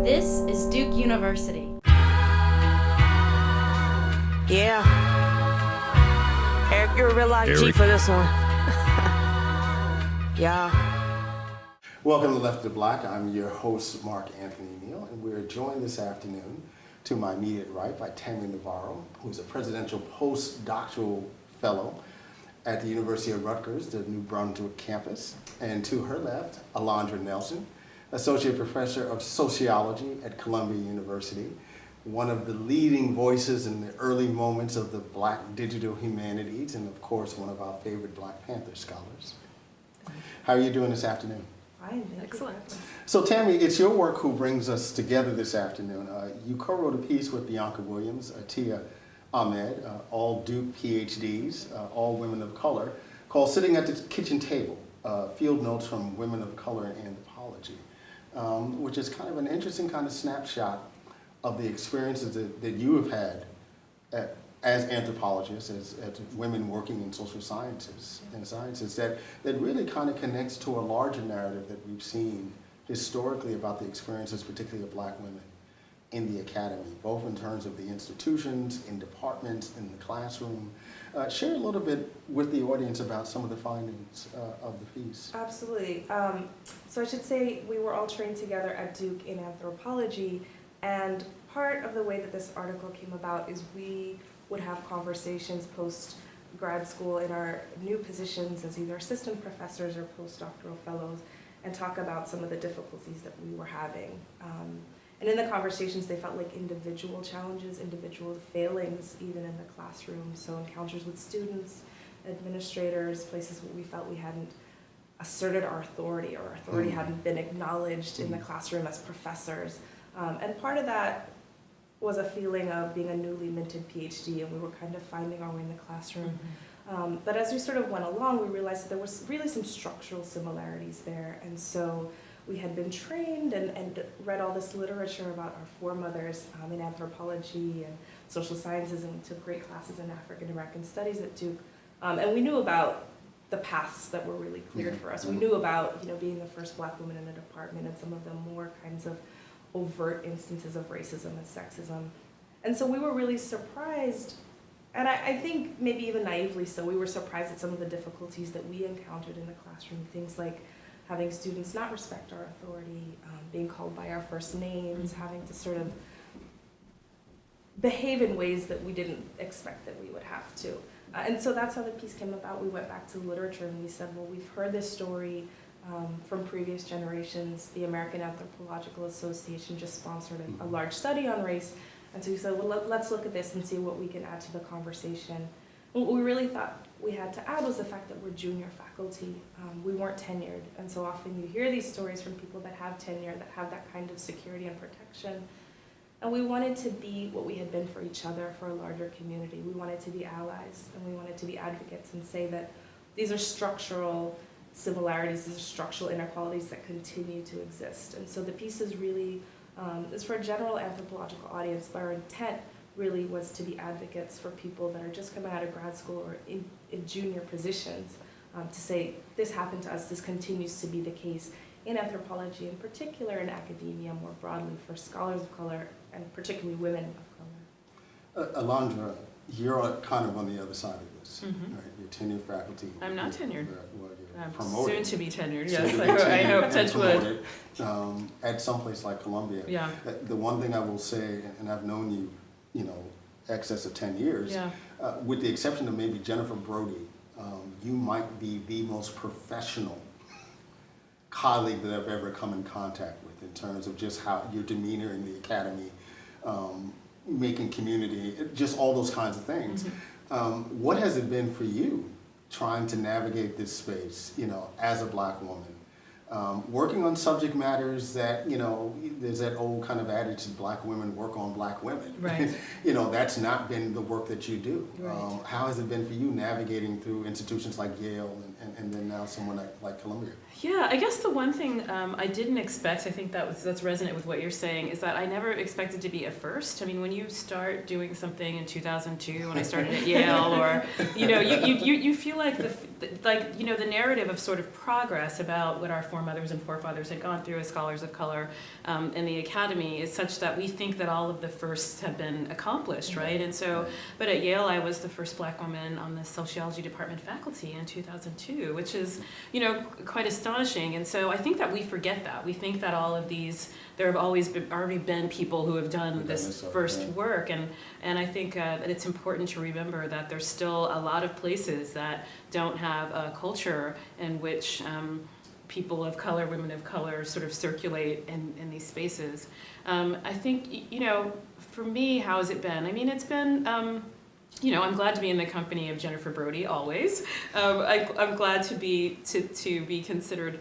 This is Duke University. Yeah. Eric, you're a real live G for this one. Yeah. Welcome to Left to Black. I'm your host, Anthony Neal, and we're joined this afternoon to my immediate right by Tami Navarro, who is a presidential postdoctoral fellow at the University of Rutgers, the New Brunswick campus, and to her left, Alondra Nelson, associate professor of sociology at Columbia University, one of the leading voices in the early moments of the Black digital humanities, and of course, one of our favorite Black Panther scholars. How are you doing this afternoon? Fine, Excellent. So Tami, it's your work who brings us together this afternoon. You co-wrote a piece with Bianca Williams, Attiya, Ahmed, all Duke PhDs, all women of color, called Sitting at the Kitchen Table, Fieldnotes from Women of Color in Anthropology, which is kind of an interesting kind of snapshot of the experiences that you have had as anthropologists, as women working in social sciences and sciences, that really kind of connects to a larger narrative that we've seen historically about the experiences, particularly of Black women in the academy, both in terms of the institutions, in departments, in the classroom. Share a little bit with the audience about some of the findings of the piece. Absolutely. So I should say we were all trained together at Duke in anthropology, and part of the way that this article came about is we would have conversations post-grad school in our new positions as either assistant professors or postdoctoral fellows and talk about some of the difficulties that we were having. And in the conversations, they felt like individual challenges, individual failings, even in the classroom. So encounters with students, administrators, places where we felt we hadn't asserted our authority or our authority hadn't been acknowledged in the classroom as professors. And part of that was a feeling of being a newly minted PhD, and we were kind of finding our way in the classroom. But as we sort of went along, we realized that there was really some structural similarities there. And so we had been trained and read all this literature about our foremothers in anthropology and social sciences, and we took great classes in African American studies at Duke. And we knew about the paths that were really cleared for us. We knew about being the first Black woman in a department and some of the more kinds of overt instances of racism and sexism. And so we were really surprised, and I think maybe even naively so, we were surprised at some of the difficulties that we encountered in the classroom, things like having students not respect our authority, being called by our first names, having to sort of behave in ways that we didn't expect that we would have to. And so that's how the piece came about. We went back to the literature and we said, well, we've heard this story from previous generations. The American Anthropological Association just sponsored a large study on race. And so we said, well, let's look at this and see what we can add to the conversation. And what we really thought we had to add was the fact that we're junior faculty. We weren't tenured. And so often you hear these stories from people that have tenure, that have that kind of security and protection. And we wanted to be what we had been for each other, for a larger community. We wanted to be allies, and we wanted to be advocates and say that these are structural similarities, these are structural inequalities that continue to exist. And so the piece is really, is for a general anthropological audience, but our intent really was to be advocates for people that are just coming out of grad school or in junior positions, to say, this happened to us, this continues to be the case in anthropology, in particular in academia more broadly, for scholars of color, and particularly women of color. Alondra, you're kind of on the other side of this, right? You're tenured faculty. I'm not tenured. You're I'm promoted. soon to be tenured, Soon yes. to be I hope, and touch wood. promoted, at someplace like Columbia. Yeah. The one thing I will say, and I've known you, excess of 10 years, Yeah. With the exception of maybe Jennifer Brody, you might be the most professional colleague that I've ever come in contact with in terms of just how your demeanor in the academy, making community, just all those kinds of things. What has it been for you trying to navigate this space, as a Black woman? Working on subject matters that, there's that old kind of adage that Black women work on Black women. Right. That's not been the work that you do. Right. How has it been for you navigating through institutions like Yale and then now someone like Columbia? Yeah, I guess the one thing I didn't expect, I think that's resonant with what you're saying, is that I never expected to be a first. I mean, when you start doing something in 2002, when I started at Yale, or you feel like the narrative of sort of progress about what our foremothers and forefathers had gone through as scholars of color in the academy is such that we think that all of the firsts have been accomplished, right? And so, but at Yale, I was the first Black woman on the sociology department faculty in 2002, which is quite astonishing. And so I think that we forget that. We think that all of these, there have already been people who have done this first work. And I think that it's important to remember that there's still a lot of places that don't have a culture in which people of color, women of color sort of circulate in these spaces. I think, for me, how has it been? I mean, it's been, I'm glad to be in the company of Jennifer Brody always. I'm glad to be considered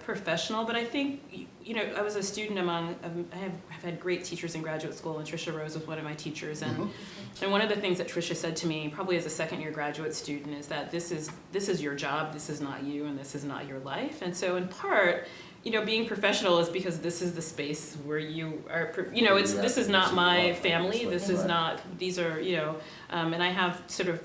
professional, but I think I was a student among. I've had great teachers in graduate school, and Tricia Rose was one of my teachers. And one of the things that Tricia said to me, probably as a second-year graduate student, is that this is your job, this is not you, and this is not your life. And so, in part, being professional is because this is the space where you are, this is not my family, this is not, these are, and I have sort of,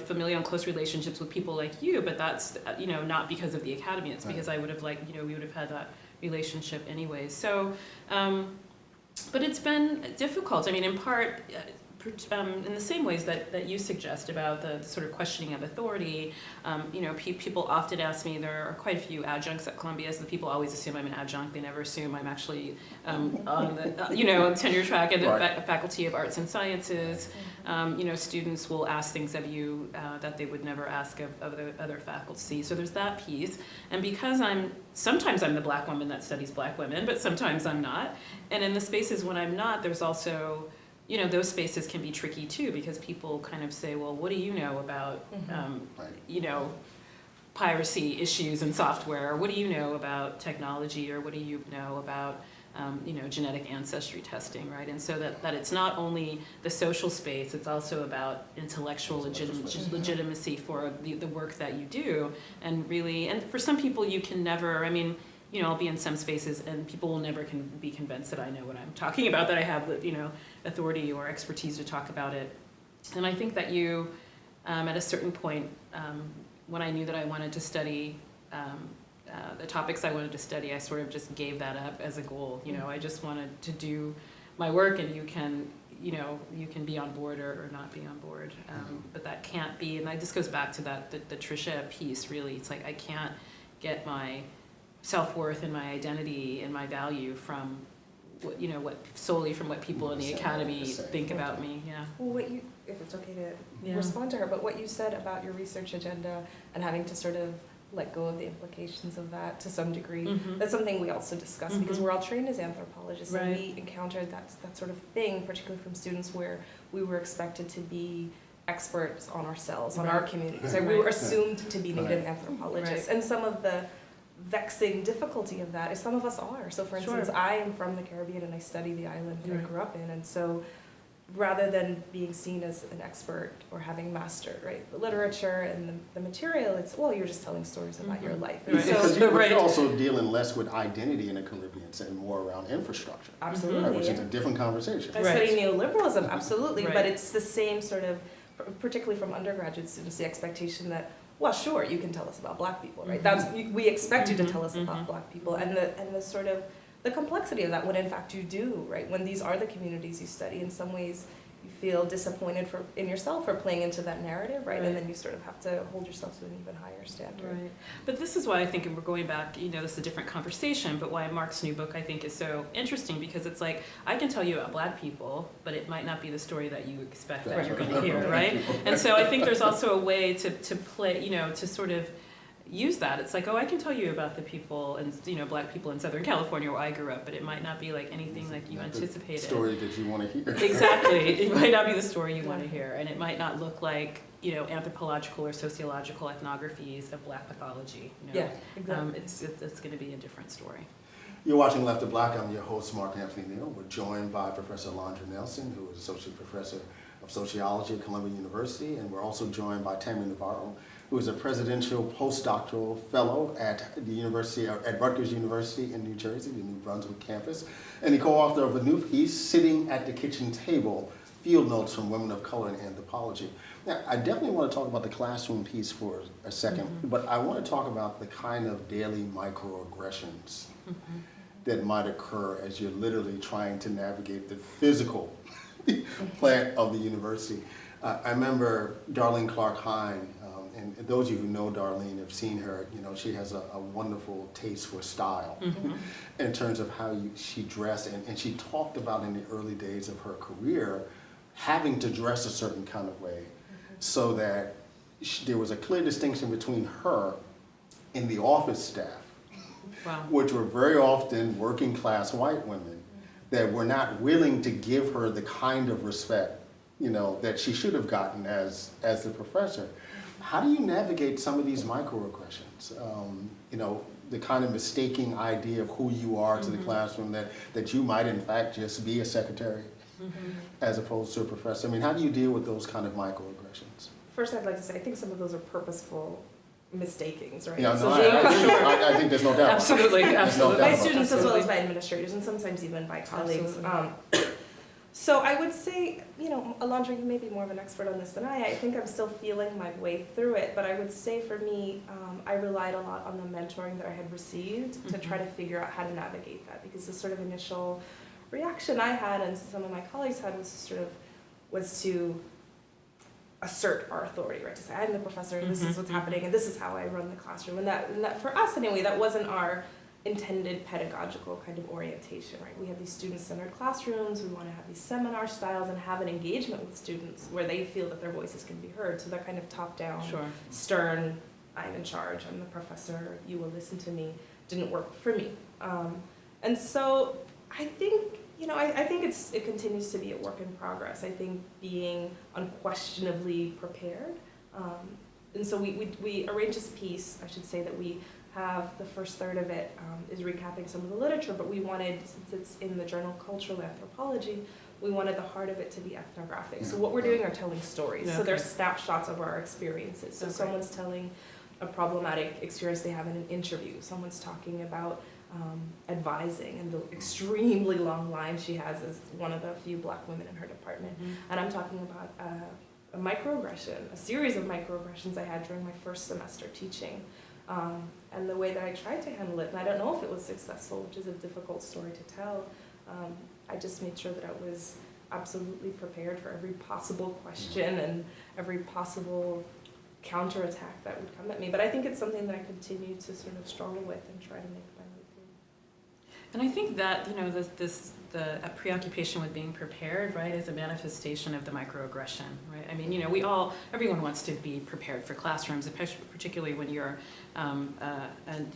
familial and close relationships with people like you, but that's, not because of the academy, it's because I would have we would have had that relationship anyways. So, but it's been difficult. I mean, in part, in the same ways that you suggest about the sort of questioning of authority, people often ask me, there are quite a few adjuncts at Columbia, so the people always assume I'm an adjunct. They never assume I'm actually on the, tenure track at the Faculty of Arts and Sciences. Students will ask things of you that they would never ask of the other faculty. So there's that piece. And because sometimes I'm the Black woman that studies Black women, but sometimes I'm not. And in the spaces when I'm not, there's also, those spaces can be tricky too, because people kind of say, well, what do you know about, piracy issues in software? Or what do you know about technology? Or what do you know about, genetic ancestry testing, right? And so that it's not only the social space, it's also about intellectual legitimacy for the work that you do. And really, and for some people you can never, I'll be in some spaces and people will never be convinced that I know what I'm talking about, that I have, authority or expertise to talk about it. And I think that you, at a certain point, when I knew that I wanted to study the topics I wanted to study, I sort of just gave that up as a goal. I just wanted to do my work, and you can be on board or not be on board. But that can't be, and that just goes back to the Tricia piece, really. It's like I can't get my self-worth and my identity and my value from solely from what people in the academy think about me. Yeah. Well, if it's okay to respond to her, but what you said about your research agenda and having to sort of let go of the implications of that to some degree, that's something we also discuss because we're all trained as anthropologists, and we encountered that sort of thing, particularly from students where we were expected to be experts on ourselves, on our communities. Like we were assumed to be native anthropologists, and some of the vexing difficulty of that is some of us are. So for instance, I am from the Caribbean and I study the island that I grew up in, and so rather than being seen as an expert or having mastered the literature and the material, it's, well, you're just telling stories about your life. And so you're also dealing less with identity in the Caribbean and more around infrastructure. Absolutely. Which is a different conversation. I study neoliberalism, absolutely, but it's the same sort of, particularly from undergraduate students, the expectation that, well, sure, you can tell us about Black people, right? We expect you to tell us about Black people, and the sort of the complexity of that, when in fact you do, right? When these are the communities you study, in some ways you feel disappointed in yourself for playing into that narrative, right? And then you sort of have to hold yourself to an even higher standard. Right. But this is why I think, and we're going back, this is a different conversation, but why Mark's new book I think is so interesting, because it's like, I can tell you about Black people, but it might not be the story that you expect that you're going to hear, right? And so I think there's also a way to play, to sort of use that. It's like, oh, I can tell you about the people and Black people in Southern California where I grew up, but it might not be like anything like you anticipated. The story that you want to hear. Exactly. It might not be the story you want to hear, and it might not look like anthropological or sociological ethnographies of Black pathology. Yeah, exactly. It's going to be a different story. You're watching Left of Black. I'm your host, Anthony Neal. We're joined by Professor Alondra Nelson, who is Associate Professor of Sociology at Columbia University, and we're also joined by Tami Navarro, who is a presidential postdoctoral fellow at the University at Rutgers University in New Jersey, the New Brunswick campus, and the co-author of a new piece, Sitting at the Kitchen Table, Fieldnotes from Women of Color in Anthropology. Now, I definitely want to talk about the classroom piece for a second, but I want to talk about the kind of daily microaggressions that might occur as you're literally trying to navigate the physical plant of the university. I remember Darlene Clark-Hine, and those of you who know Darlene have seen her, you know, she has a wonderful taste for style in terms of how she dressed, and she talked about in the early days of her career having to dress a certain kind of way so that there was a clear distinction between her and the office staff, which were very often working class white women that were not willing to give her the kind of respect, you know, that she should have gotten as the professor. How do you navigate some of these microaggressions? You know, the kind of mistaking idea of who you are to the classroom, that you might in fact just be a secretary as opposed to a professor. I mean, how do you deal with those kind of microaggressions? First, I'd like to say, I think some of those are purposeful mistakings, right? Yeah, no, So I think there's no doubt. Absolutely, absolutely. by students as well as by administrators, and sometimes even by colleagues. So I would say, you know, Alondra, you may be more of an expert on this than I think I'm still feeling my way through it, but I would say for me, I relied a lot on the mentoring that I had received to try to figure out how to navigate that, because the sort of initial reaction I had and some of my colleagues had was to assert our authority, right? To say, I'm the professor, and this is what's happening, and this is how I run the classroom. And that for us anyway, that wasn't our intended pedagogical kind of orientation, right? We have these student-centered classrooms, we want to have these seminar styles and have an engagement with students where they feel that their voices can be heard. So that kind of top-down, stern, I'm in charge, I'm the professor, you will listen to me, didn't work for me. And so I think, you know, I think it continues to be a work in progress. I think being unquestionably prepared. And so we arranged this piece, I should say, that we have the first third of it is recapping some of the literature, but we wanted, since it's in the journal Cultural Anthropology, we wanted the heart of it to be ethnographic. So what we're doing are telling stories. So they're snapshots of our experiences. So someone's telling a problematic experience they have in an interview. Someone's talking about advising and the extremely long line she has as one of the few black women in her department. And I'm talking about a microaggression, a series of microaggressions I had during my first semester teaching. And the way that I tried to handle it, and I don't know if it was successful, which is a difficult story to tell, I just made sure that I was absolutely prepared for every possible question and every possible counterattack that would come at me. But I think it's something that I continue to sort of struggle with and try to make my way through. And I think that, you know, the preoccupation with being prepared, right, is a manifestation of the microaggression, right? I mean, you know, everyone wants to be prepared for classrooms, particularly when you're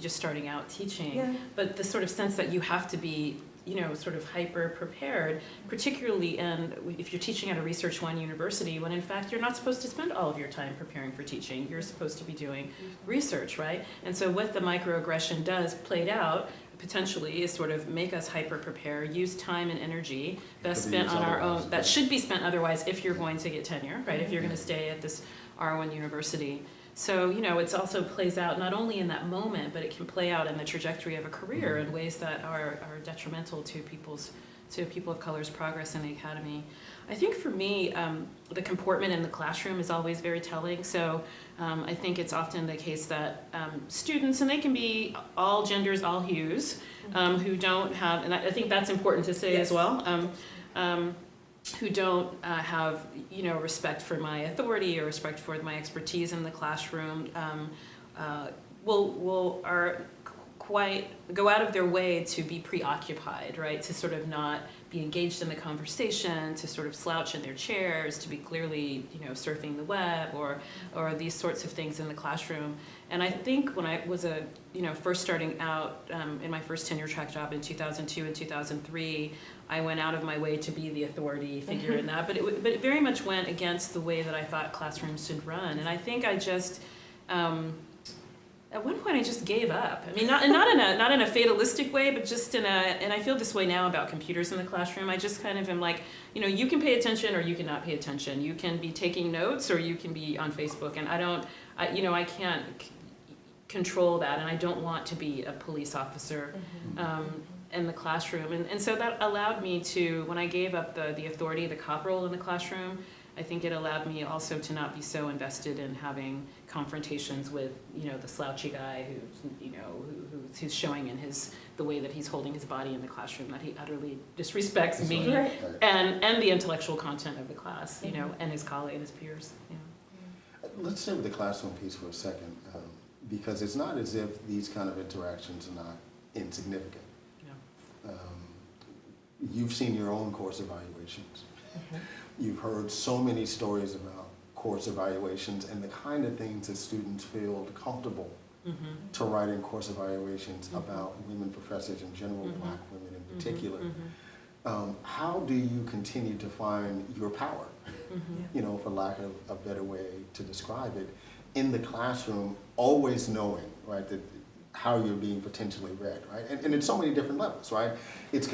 just starting out teaching. But the sort of sense that you have to be, you know, sort of hyper prepared, particularly if you're teaching at a Research One university, when in fact you're not supposed to spend all of your time preparing for teaching. You're supposed to be doing research, right? And so what the microaggression does, played out, potentially, is sort of make us hyper prepare, use time and energy best spent on our own, that should be spent otherwise if you're going to get tenure, right? If you're going to stay at this R1 university. So, you know, it also plays out not only in that moment, but it can play out in the trajectory of a career in ways that are detrimental to people of color's progress in the academy. I think for me, the comportment in the classroom is always very telling. So I think it's often the case that students, and they can be all genders, all hues, who don't have, and I think that's important to say as well, who don't have, you know, respect for my authority or respect for my expertise in the classroom, go out of their way to be preoccupied, right? To sort of not be engaged in the conversation, to sort of slouch in their chairs, to be clearly, you know, surfing the web or these sorts of things in the classroom. And I think when I was first starting out in my first tenure track job in 2002 and 2003, I went out of my way to be the authority figure in that, but it very much went against the way that I thought classrooms should run. And I think I just, at one point I just gave up. I mean, not in a fatalistic way, but just and I feel this way now about computers in the classroom. I just kind of am like, you know, you can pay attention or you cannot pay attention. You can be taking notes or you can be on Facebook, and I can't control that, and I don't want to be a police officer in the classroom. And so that allowed me to, when I gave up the authority, the cop role in the classroom, I think it allowed me also to not be so invested in having confrontations with, the slouchy guy who's showing in the way that he's holding his body in the classroom, that he utterly disrespects me Right. and the intellectual content of the class, and his colleagues and his peers. Let's stay with the classroom piece for a second, because it's not as if these kind of interactions are not insignificant. You've seen your own course evaluations. You've heard so many stories about course evaluations and the kind of things that students feel comfortable to write in course evaluations about women professors in general, Black women in particular. How do you continue to find your power, for lack of a better way to describe it, in the classroom, always knowing, right, that how you're being potentially read, right? And in so many different levels, right? It's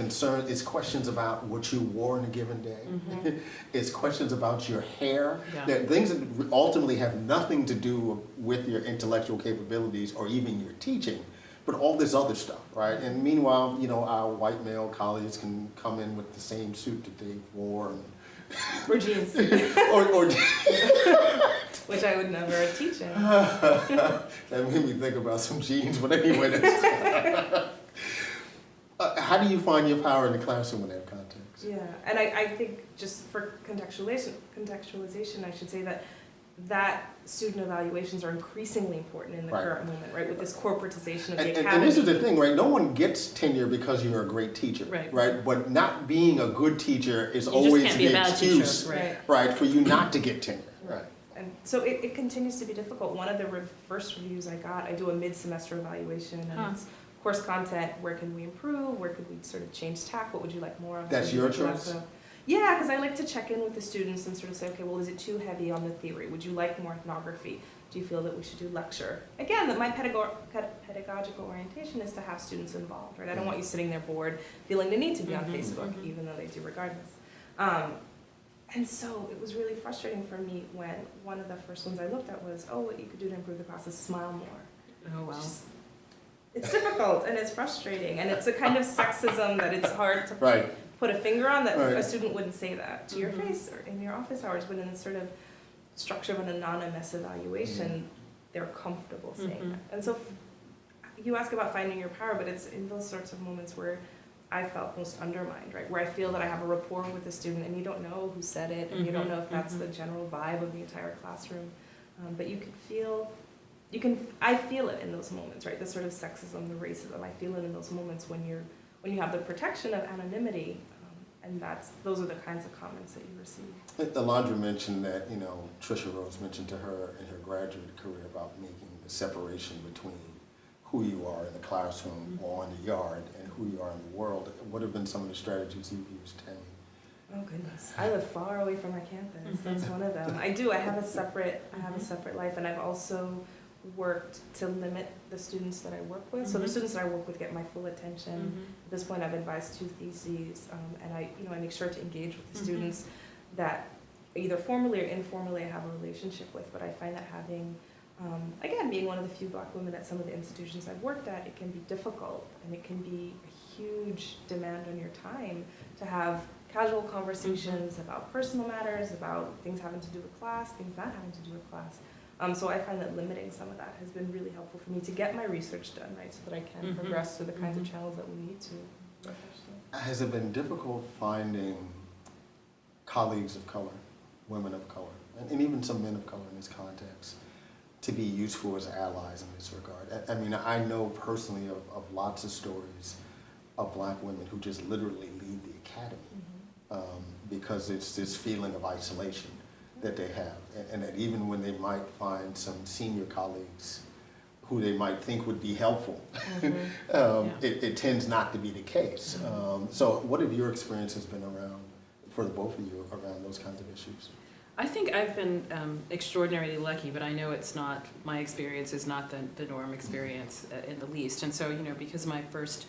questions about what you wore in a given day. It's questions about your hair. That things that ultimately have nothing to do with your intellectual capabilities or even your teaching, but all this other stuff, right? And meanwhile, our white male colleagues can come in with the same suit that they wore. Or jeans. or Which I would never teach in. That made me think about some jeans, but anyway. How do you find your power in the classroom in that context? Yeah, and I think just for contextualization, I should say that student evaluations are increasingly important in the current moment, right? With this corporatization of the academy. And this is the thing, right? No one gets tenure because you're a great teacher, right? But not being a good teacher is always the excuse, right, for you not to get tenure, right? And so it continues to be difficult. One of the first reviews I got, I do a mid-semester evaluation, and it's course content, where can we improve, where could we sort of change tack, what would you like more of? That's your choice? Yeah, because I like to check in with the students and sort of say, okay, well, is it too heavy on the theory? Would you like more ethnography? Do you feel that we should do lecture? Again, that my pedagogical orientation is to have students involved, right? I don't want you sitting there bored, feeling the need to be on Facebook, even though they do regardless. And so it was really frustrating for me when one of the first ones I looked at was, what you could do to improve the class is smile more. Oh, wow. It's difficult and it's frustrating, and it's a kind of sexism that it's hard to put a finger on, that a student wouldn't say that to your face or in your office hours, but in the sort of structure of an anonymous evaluation, they're comfortable saying that. And so you ask about finding your power, but it's in those sorts of moments where I felt most undermined, right? Where I feel that I have a rapport with the student and you don't know who said it, and you don't know if that's the general vibe of the entire classroom. But you can feel, I feel it in those moments, right? The sort of sexism, the racism, I feel it in those moments when you have the protection of anonymity, and those are the kinds of comments that you receive. Alondra mentioned that, Trisha Rose mentioned to her in her graduate career about making the separation between who you are in the classroom or in the yard and who you are in the world. What have been some of the strategies you've used, Tami? Oh goodness, I live far away from my campus. That's one of them. I have a separate life, and I've also worked to limit the students that I work with. So the students that I work with get my full attention. At this point, I've advised 2 theses, and I make sure to engage with the students that either formally or informally I have a relationship with. But I find that having, again, being one of the few Black women at some of the institutions I've worked at, it can be difficult, and it can be a huge demand on your time to have casual conversations about personal matters, about things having to do with class, things not having to do with class. So I find that limiting some of that has been really helpful for me to get my research done, right, so that I can progress through the kinds of channels that we need to. Has it been difficult finding colleagues of color, women of color, and even some men of color in this context, to be useful as allies in this regard? I mean, I know personally of lots of stories of Black women who just literally leave the academy because it's this feeling of isolation that they have, and that even when they might find some senior colleagues who they might think would be helpful, it tends not to be the case. So what have your experiences been around, for the both of you, around those kinds of issues? I think I've been extraordinarily lucky, but I know my experience is not the norm experience in the least. And so, because my first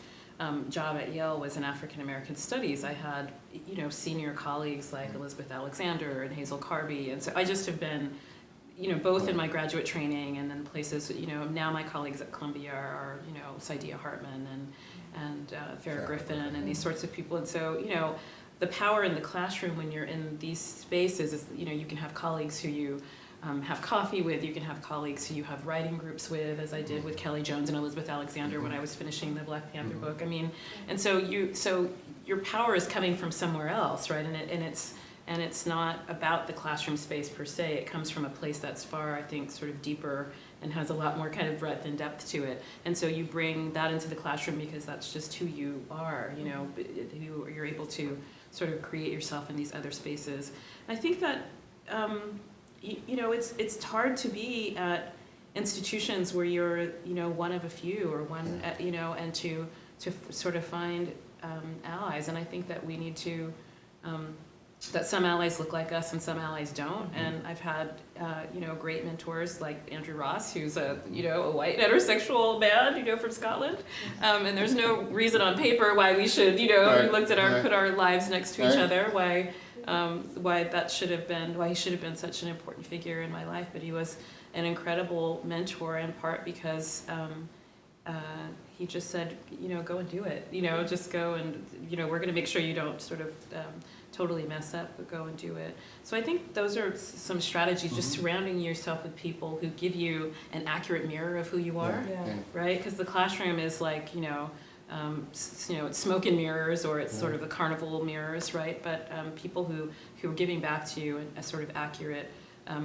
job at Yale was in African American Studies, I had, senior colleagues like Elizabeth Alexander and Hazel Carby, and so I just have been, both in my graduate training and then places, now my colleagues at Columbia are, Saidiya Hartman and Farrah Griffin and these sorts of people. And so, the power in the classroom when you're in these spaces is, you can have colleagues who you have coffee with, you can have colleagues who you have writing groups with, as I did with Kelly Jones and Elizabeth Alexander when I was finishing the Black Panther book. I mean, and so your power is coming from somewhere else, right? And it's not about the classroom space per se. It comes from a place that's far, I think, sort of deeper and has a lot more kind of breadth and depth to it. And so you bring that into the classroom because that's just who you are, you're able to sort of create yourself in these other spaces. I think that, it's hard to be at institutions where you're, one of a few or one, and to sort of find allies. And I think that we need to, that some allies look like us and some allies don't. And I've had, great mentors like Andrew Ross, who's a white heterosexual man, from Scotland. And there's no reason on paper why we should, we looked at put our lives next to each other, why he should have been such an important figure in my life. But he was an incredible mentor in part because he just said, go and do it, just go and, we're going to make sure you don't sort of totally mess up, but go and do it. So I think those are some strategies, just surrounding yourself with people who give you an accurate mirror of who you are, right? Because the classroom is like, it's smoke and mirrors, or it's sort of the carnival mirrors, right? But people who are giving back to you a sort of accurate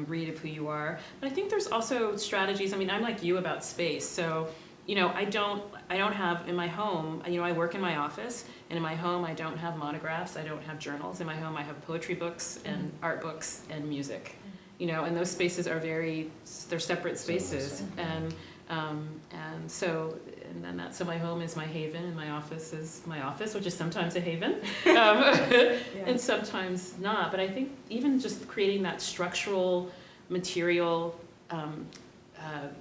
read of who you are. But I think there's also strategies. I mean, I'm like you about space, so I don't have in my home, I work in my office, and in my home I don't have monographs, I don't have journals. In my home I have poetry books and art books and music, and those spaces are they're separate spaces. And so my home is my haven, and my office is my office, which is sometimes a haven, and sometimes not. But I think even just creating that structural, material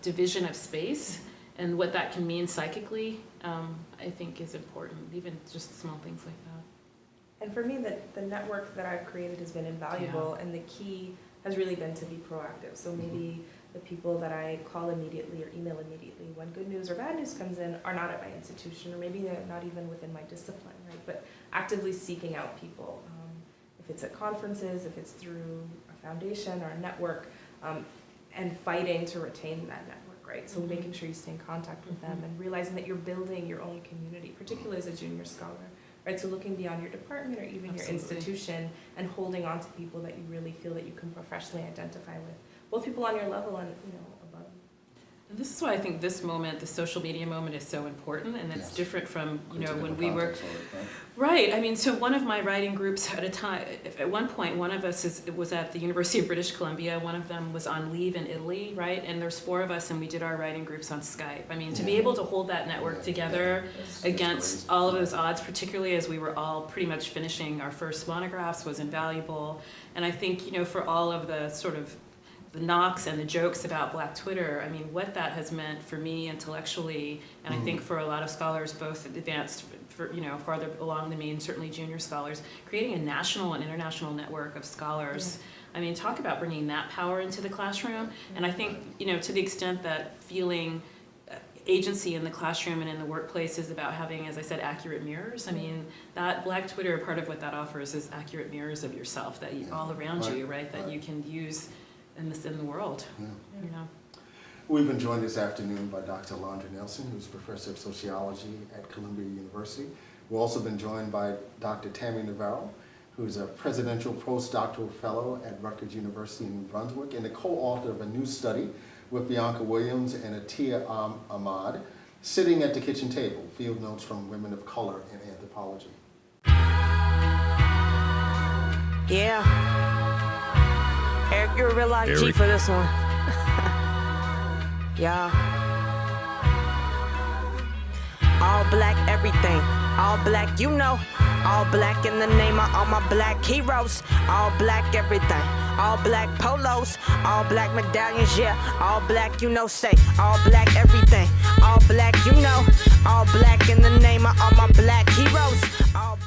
division of space and what that can mean psychically, I think is important, even just small things like that. And for me, the network that I've created has been invaluable, and the key has really been to be proactive. So maybe the people that I call immediately or email immediately when good news or bad news comes in are not at my institution, or maybe they're not even within my discipline, right? But actively seeking out people, if it's at conferences, if it's through a foundation or a network, and fighting to retain that network. Right? So making sure you stay in contact with them and realizing that you're building your own community, particularly as a junior scholar, right? So looking beyond your department or even your institution and holding on to people that you really feel that you can professionally identify with, both people on your level and above. And this is why I think this moment, the social media moment, is so important, and it's different from when we were. Right. I mean, so one of my writing groups at one point, one of us was at the University of British Columbia. One of them was on leave in Italy, right? And there's 4 of us, and we did our writing groups on Skype. I mean, to be able to hold that network together against all of those odds, particularly as we were all pretty much finishing our first monographs, was invaluable. And I think, for all of the sort of the knocks and the jokes about Black Twitter, I mean, what that has meant for me intellectually, and I think for a lot of scholars, both advanced, farther along than me, and certainly junior scholars, creating a national and international network of scholars. I mean, talk about bringing that power into the classroom. And I think, to the extent that feeling agency in the classroom and in the workplace is about having, as I said, accurate mirrors. I mean, that Black Twitter, part of what that offers is accurate mirrors of yourself that all around you, right, that you can use in the world. We've been joined this afternoon by Dr. Alondra Nelson, who's professor of sociology at Columbia University. We've also been joined by Dr. Tami Navarro, who's a presidential postdoctoral fellow at Rutgers University in New Brunswick and the co-author of a new study with Bianca Williams and Attiya Ahmed, Sitting at the Kitchen Table, Fieldnotes from Women of Color in Anthropology. Yeah. Eric, you're a real life G for this one. Yeah. All black everything. All black, All black in the name of all my black heroes. All black everything. All black polos. All black medallions, yeah. All black, say. All black everything. All black, All black in the name of all my black heroes. All